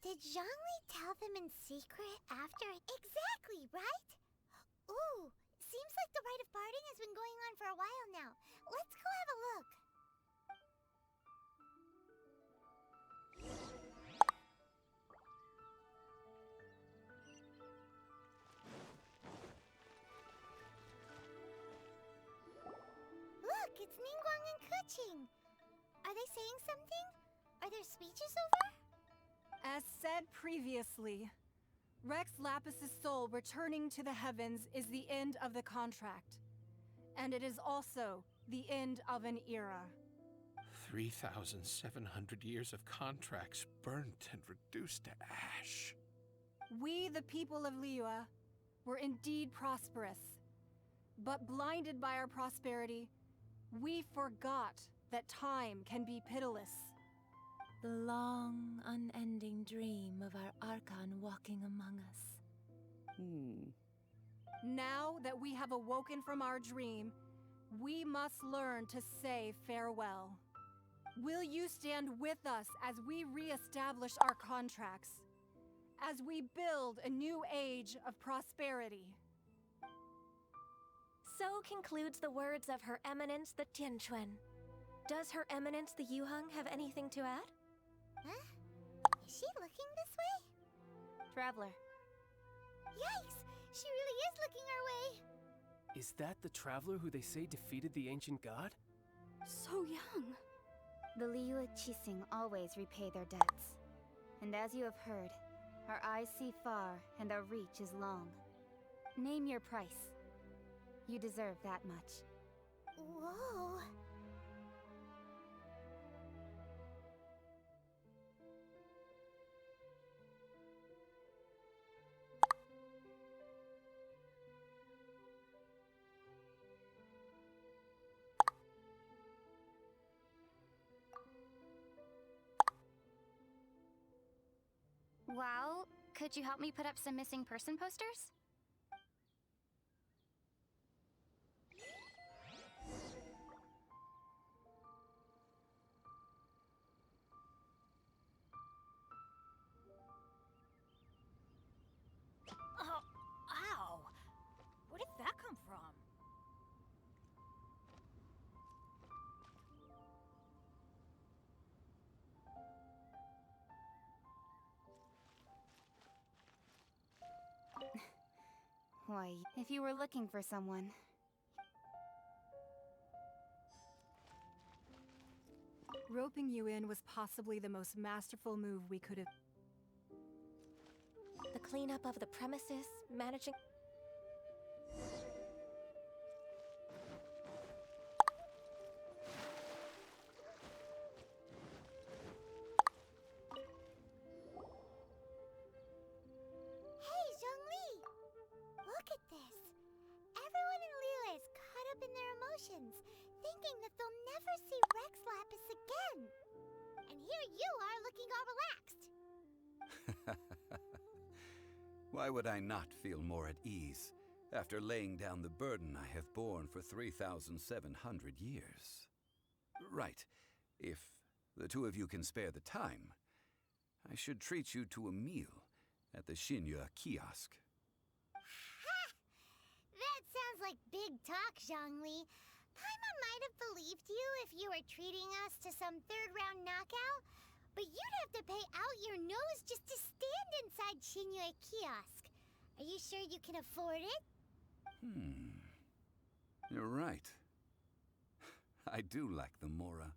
Did Zhongli tell them in secret after? Exactly, right? Ooh, seems like the rite of parting has been going on for a while now. Let's go have a look. Look, it's Ningguang and Keqing. Are they saying something? Are their speeches over? As said previously, Rex Lapis's soul returning to the heavens is the end of the contract. And it is also the end of an era. 3,700 years of contracts burnt and reduced to ash. We, the people of Liyue, were indeed prosperous. But blinded by our prosperity, we forgot that time can be pitiless. The long, unending dream of our Archon walking among us. Now that we have awoken from our dream, we must learn to say farewell. Will you stand with us as we re-establish our contracts? As we build a new age of prosperity? So concludes the words of Her Eminence the Tianquan. Does Her Eminence the Yuheng have anything to add? Huh? Is she looking this way? Traveler. Yikes! She really is looking our way! Is that the traveler who they say defeated the ancient god? So young. The Liyue Qixing always repay their debts. And as you have heard, our eyes see far and our reach is long. Name your price. You deserve that much. Whoa. Well, could you help me put up some missing person posters? Oh, ow! Where did that come from? Why, if you were looking for someone... Roping you in was possibly the most masterful move we could have... The cleanup of the premises, managing... Hey, Zhongli! Look at this. Everyone in Liyue is caught up in their emotions, thinking that they'll never see Rex Lapis again. And here you are looking all relaxed. Why would I not feel more at ease after laying down the burden I have borne for 3,700 years? Right. If the two of you can spare the time, I should treat you to a meal at the Xinyu kiosk. Ha! That sounds like big talk, Zhongli. Paimon might have believed you if you were treating us to some third-round knockout, but you'd have to pay out your nose just to stand inside Xinyu kiosk. Are you sure you can afford it? You're right. I do lack the Mora.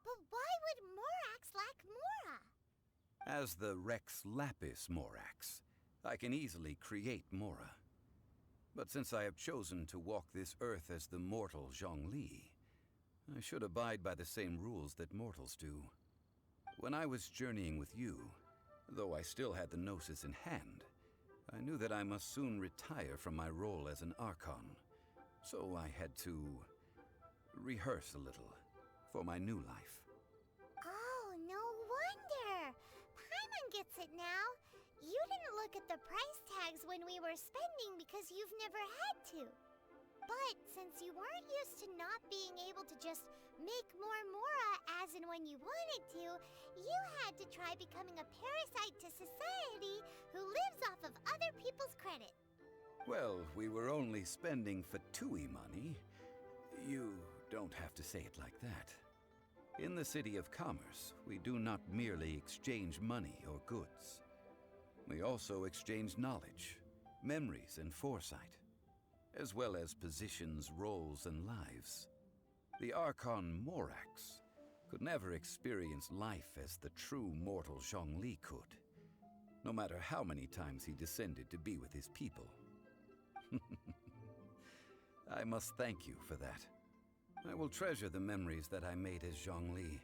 But why would Morax lack Mora? As the Rex Lapis Morax, I can easily create Mora. But since I have chosen to walk this earth as the mortal Zhongli, I should abide by the same rules that mortals do. When I was journeying with you, though I still had the Gnosis in hand, I knew that I must soon retire from my role as an Archon. So I had to rehearse a little for my new life. Oh, no wonder! Paimon gets it now. You didn't look at the price tags when we were spending because you've never had to. But since you weren't used to not being able to just make more Mora as and when you wanted to, you had to try becoming a parasite to society who lives off of other people's credit. Well, we were only spending Fatui money. You don't have to say it like that. In the City of Commerce, we do not merely exchange money or goods. We also exchange knowledge, memories, and foresight, as well as positions, roles, and lives. The Archon Morax could never experience life as the true mortal Zhongli could, no matter how many times he descended to be with his people. I must thank you for that. I will treasure the memories that I made as Zhongli,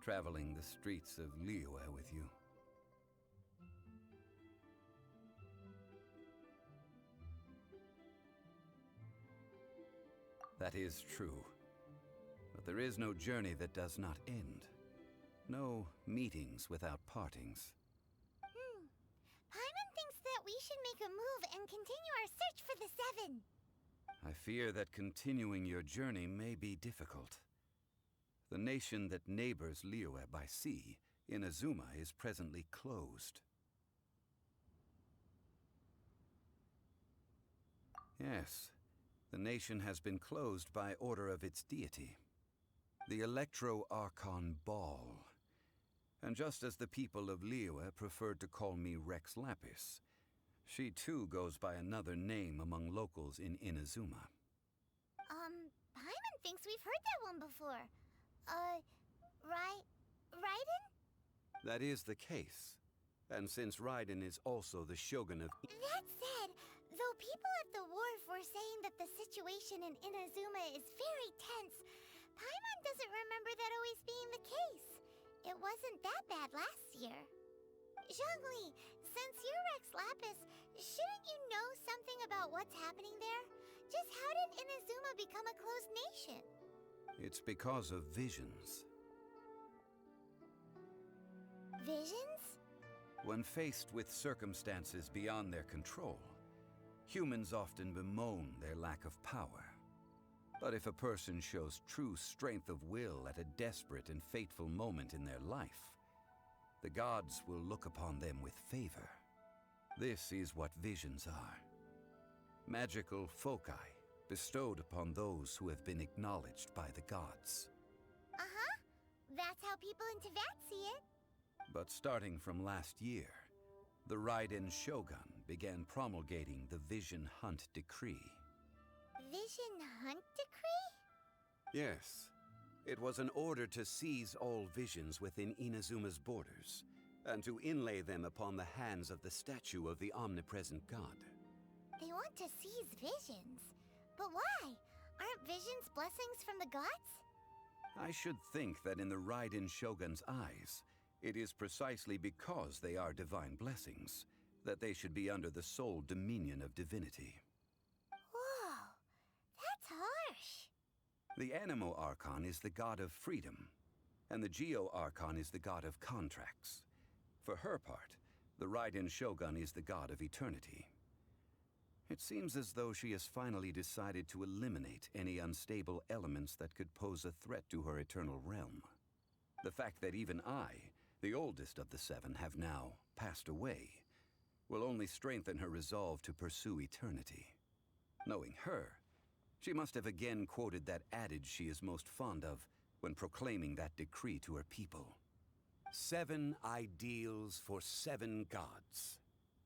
traveling the streets of Liyue with you. That is true. But there is no journey that does not end. No meetings without partings. Paimon thinks that we should make a move and continue our search for the Seven. I fear that continuing your journey may be difficult. The nation that neighbors Liyue by sea, Inazuma, is presently closed. Yes, the nation has been closed by order of its deity, the Electro-Archon Ball. And just as the people of Liyue preferred to call me Rex Lapis, she too goes by another name among locals in Inazuma. Paimon thinks we've heard that one before. Raiden? That is the case. And since Raiden is also the Shogun of... That said, though people at the wharf were saying that the situation in Inazuma is very tense, Paimon doesn't remember that always being the case. It wasn't that bad last year. Zhongli, since you're Rex Lapis, shouldn't you know something about what's happening there? Just how did Inazuma become a closed nation? It's because of visions. Visions? When faced with circumstances beyond their control, humans often bemoan their lack of power. But if a person shows true strength of will at a desperate and fateful moment in their life, the gods will look upon them with favor. This is what visions are. Magical foci bestowed upon those who have been acknowledged by the gods. Uh-huh. That's how people in Teyvat see it. But starting from last year, the Raiden Shogun began promulgating the Vision Hunt Decree. Vision Hunt Decree? Yes. It was an order to seize all visions within Inazuma's borders, and to inlay them upon the hands of the statue of the omnipresent god. They want to seize visions. But why? Aren't visions blessings from the gods? I should think that in the Raiden Shogun's eyes, it is precisely because they are divine blessings that they should be under the sole dominion of divinity. Whoa, that's harsh. The Animo Archon is the god of freedom, and the Geo Archon is the god of contracts. For her part, the Raiden Shogun is the god of eternity. It seems as though she has finally decided to eliminate any unstable elements that could pose a threat to her eternal realm. The fact that even I, the oldest of the seven, have now passed away, will only strengthen her resolve to pursue eternity. Knowing her, she must have again quoted that adage she is most fond of when proclaiming that decree to her people. 7 ideals for 7 gods,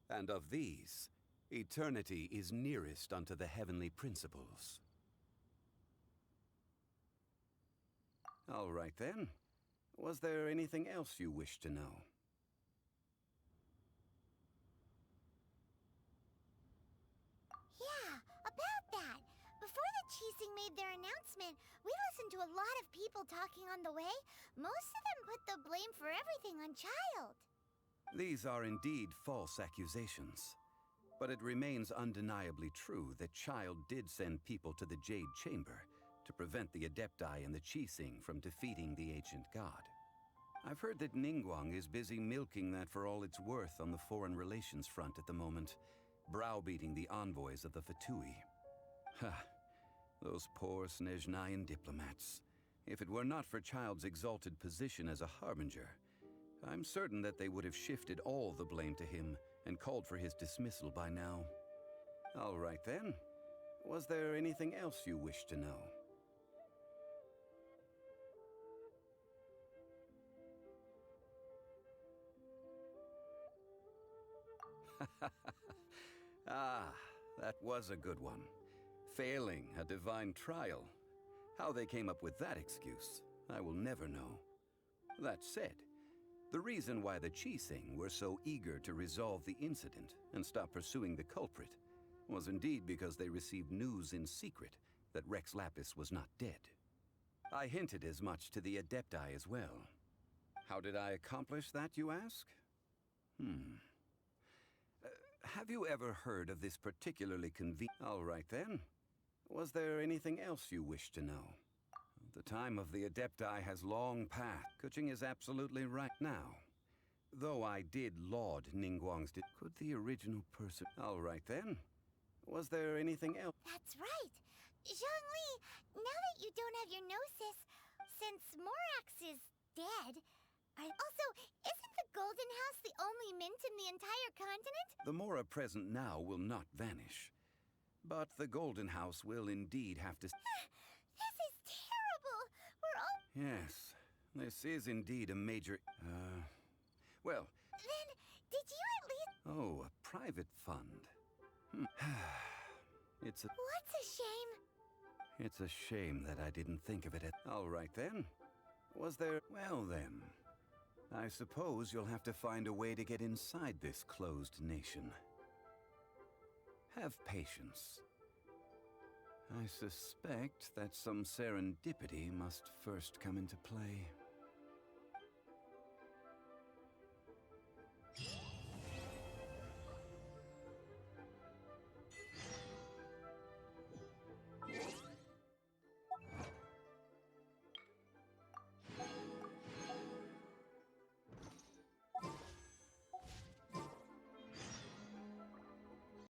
and of these, eternity is nearest unto the heavenly principles. All right then. Was there anything else you wish to know? Yeah, about that. Before the Qixing made their announcement, we listened to a lot of people talking on the way. Most of them put the blame for everything on Child. These are indeed false accusations. But it remains undeniably true that Child did send people to the Jade Chamber to prevent the Adepti and the Qixing from defeating the ancient god. I've heard that Ningguang is busy milking that for all it's worth on the foreign relations front at the moment, browbeating the envoys of the Fatui. Ha! Those poor Snezhnayan diplomats. If it were not for Child's exalted position as a harbinger, I'm certain that they would have shifted all the blame to him and called for his dismissal by now. All right then. Was there anything else you wish to know? Ah, that was a good one. Failing a divine trial. How they came up with that excuse, I will never know. That said, the reason why the Qixing were so eager to resolve the incident and stop pursuing the culprit was indeed because they received news in secret that Rex Lapis was not dead. I hinted as much to the Adepti as well. How did I accomplish that, you ask? Have you ever heard of this particularly All right then. Was there anything else you wish to know? The time of the Adepti has long passed. Kuching is absolutely right now. Though I did laud Ningguang's could the original person... All right then. Was there anything else? That's right. Zhongli, now that you don't have your gnosis, since Morax is dead, also, isn't the Golden House the only mint in the entire continent? The Mora present now will not vanish. But the Golden House will indeed have to... This is terrible! We're all... Yes, this is indeed a major... Well... Then, did you at least... Oh, a private fund. It's a... What's a shame? It's a shame that I didn't think of it at... All right then. Was there... Well then... I suppose you'll have to find a way to get inside this closed nation. Have patience. I suspect that some serendipity must first come into play.